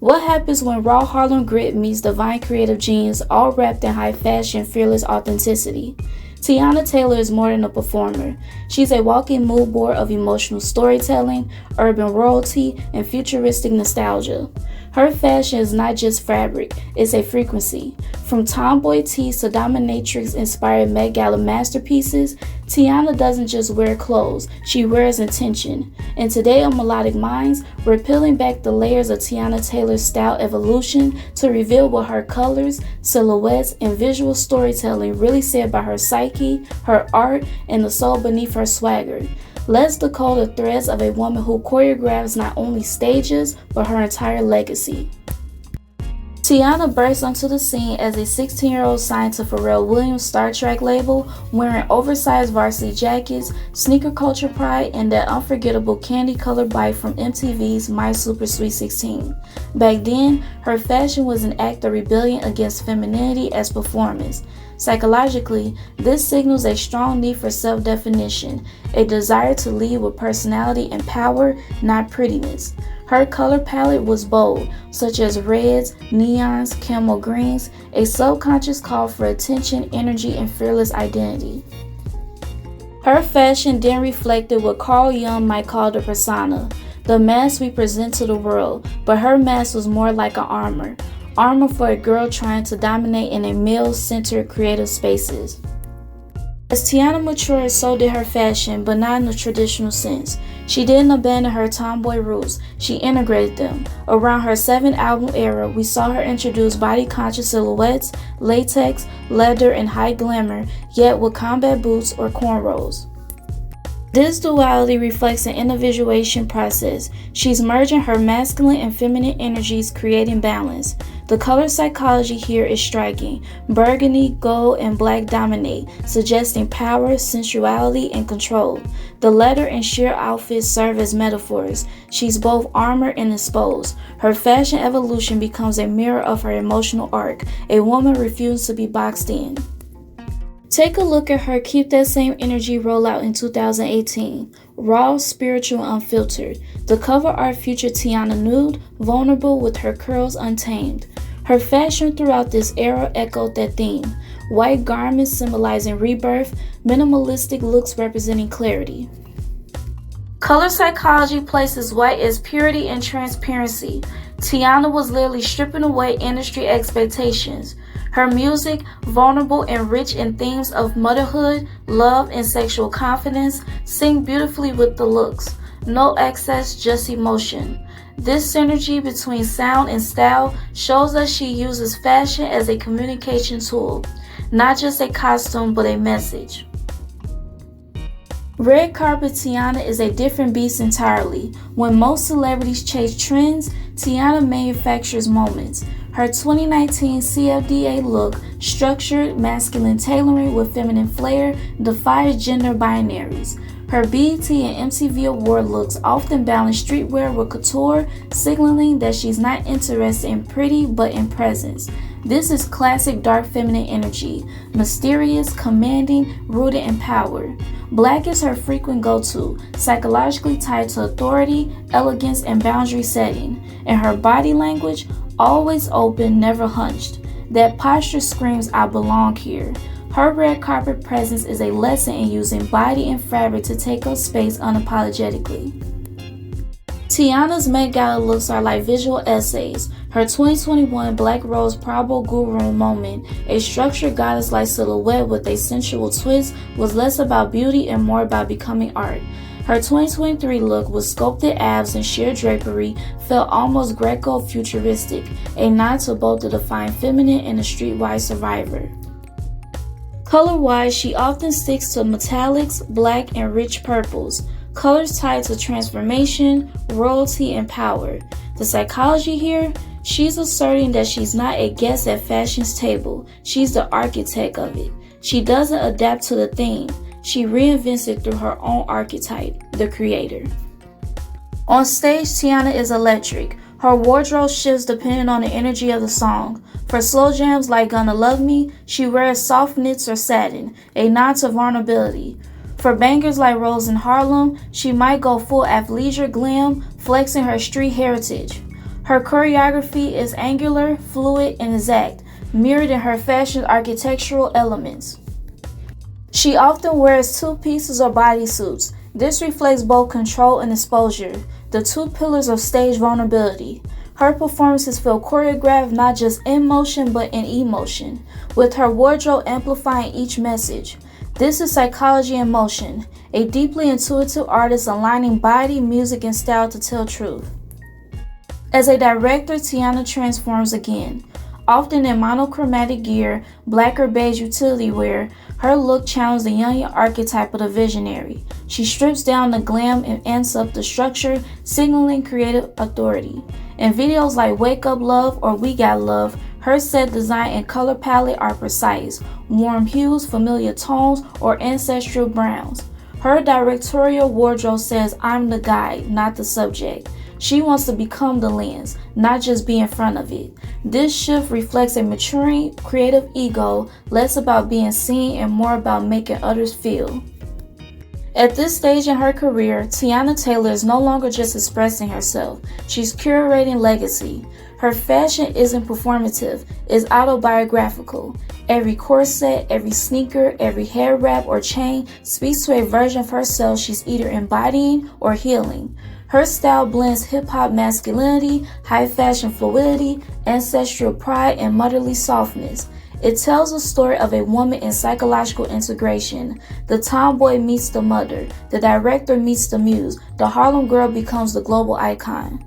What happens when raw Harlem grit meets divine creative genes, all wrapped in high fashion, fearless authenticity? Teyana Taylor is more than a performer. She's a walking mood board of emotional storytelling, urban royalty, and futuristic nostalgia. Her fashion is not just fabric, it's a frequency. From tomboy tees to dominatrix-inspired Met Gala masterpieces, Teyana doesn't just wear clothes, she wears intention. And today on Melodic Minds, we're peeling back the layers of Teyana Taylor's style evolution to reveal what her colors, silhouettes, and visual storytelling really say about her psyche, her art, and the soul beneath her swagger. Let's decode the threads of a woman who choreographs not only stages, but her entire legacy. Teyana burst onto the scene as a 16-year-old signed to Pharrell Williams' Star Trek label, wearing oversized varsity jackets, sneaker culture pride, and that unforgettable candy-colored bite from MTV's My Super Sweet 16. Back then, her fashion was an act of rebellion against femininity as performance. Psychologically, this signals a strong need for self-definition, a desire to lead with personality and power, not prettiness. Her color palette was bold, such as reds, neons, camel greens, a subconscious call for attention, energy, and fearless identity. Her fashion then reflected what Carl Jung might call the persona, the mask we present to the world, but her mask was more like an armor for a girl trying to dominate in a male-centered creative spaces. As Teyana matured, so did her fashion, but not in the traditional sense. She didn't abandon her tomboy roots, she integrated them. Around her 7-album era, we saw her introduce body-conscious silhouettes, latex, leather, and high glamour, yet with combat boots or cornrows. This duality reflects an individuation process. She's merging her masculine and feminine energies, creating balance. The color psychology here is striking. Burgundy, gold, and black dominate, suggesting power, sensuality, and control. The leather and sheer outfits serve as metaphors. She's both armor and exposed. Her fashion evolution becomes a mirror of her emotional arc, a woman refusing to be boxed in. Take a look at her Keep That Same Energy rollout in 2018. Raw, spiritual, unfiltered. The cover art featured Teyana nude, vulnerable with her curls untamed. Her fashion throughout this era echoed that theme. White garments symbolizing rebirth, minimalistic looks representing clarity. Color psychology places white as purity and transparency. Teyana was literally stripping away industry expectations. Her music, vulnerable and rich in themes of motherhood, love, and sexual confidence, sing beautifully with the looks. No excess, just emotion. This synergy between sound and style shows us she uses fashion as a communication tool, not just a costume, but a message. Red carpet Teyana is a different beast entirely. When most celebrities chase trends, Teyana manufactures moments. Her 2019 CFDA look, structured masculine tailoring with feminine flair, defies gender binaries. Her BET and MTV award looks often balance streetwear with couture, signaling that she's not interested in pretty but in presence. This is classic dark feminine energy, mysterious, commanding, rooted in power. Black is her frequent go-to, psychologically tied to authority, elegance, and boundary setting. And her body language, always open, never hunched. That posture screams, I belong here. Her red carpet presence is a lesson in using body and fabric to take up space unapologetically. Teyana's Met Gala looks are like visual essays. Her 2021 Black Rose Prabhu Guru moment, a structured goddess-like silhouette with a sensual twist, was less about beauty and more about becoming art. Her 2023 look with sculpted abs and sheer drapery felt almost Greco-futuristic, a nod to both the defined feminine and the streetwise survivor. Color-wise, she often sticks to metallics, black, and rich purples, colors tied to transformation, royalty, and power. The psychology here? She's asserting that she's not a guest at fashion's table, she's the architect of it. She doesn't adapt to the theme, she reinvents it through her own archetype, the creator. On stage, Teyana is electric. Her wardrobe shifts depending on the energy of the song. For slow jams like Gonna Love Me, she wears soft knits or satin, a nod to vulnerability. For bangers like Rose in Harlem, she might go full athleisure glam, flexing her street heritage. Her choreography is angular, fluid, and exact, mirrored in her fashion's architectural elements. She often wears two pieces or bodysuits. This reflects both control and exposure, the two pillars of stage vulnerability. Her performances feel choreographed not just in motion but in emotion, with her wardrobe amplifying each message. This is psychology in motion, a deeply intuitive artist aligning body, music, and style to tell truth. As a director, Teyana transforms again. Often in monochromatic gear, black or beige utility wear, her look challenged the Jungian archetype of the visionary. She strips down the glam and amps up the structure, signaling creative authority. In videos like Wake Up Love or We Got Love, her set design and color palette are precise, warm hues, familiar tones, or ancestral browns. Her directorial wardrobe says, "I'm the guide, not the subject." She wants to become the lens, not just be in front of it. This shift reflects a maturing creative ego, less about being seen and more about making others feel. At this stage in her career, Teyana Taylor is no longer just expressing herself, she's curating legacy. Her fashion isn't performative, it's autobiographical. Every corset, every sneaker, every hair wrap or chain speaks to a version of herself she's either embodying or healing. Her style blends hip-hop masculinity, high fashion fluidity, ancestral pride, and motherly softness. It tells a story of a woman in psychological integration. The tomboy meets the mother, the director meets the muse, the Harlem girl becomes the global icon.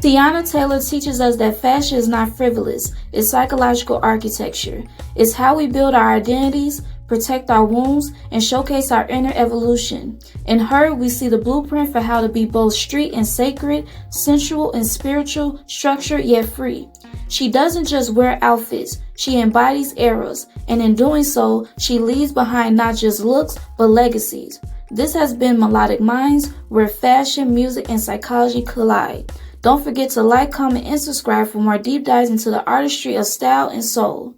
Teyana Taylor teaches us that fashion is not frivolous, it's psychological architecture. It's how we build our identities, protect our wounds, and showcase our inner evolution. In her, we see the blueprint for how to be both street and sacred, sensual and spiritual, structured yet free. She doesn't just wear outfits, she embodies eras, and in doing so, she leaves behind not just looks, but legacies. This has been Melodic Minds, where fashion, music, and psychology collide. Don't forget to like, comment, and subscribe for more deep dives into the artistry of style and soul.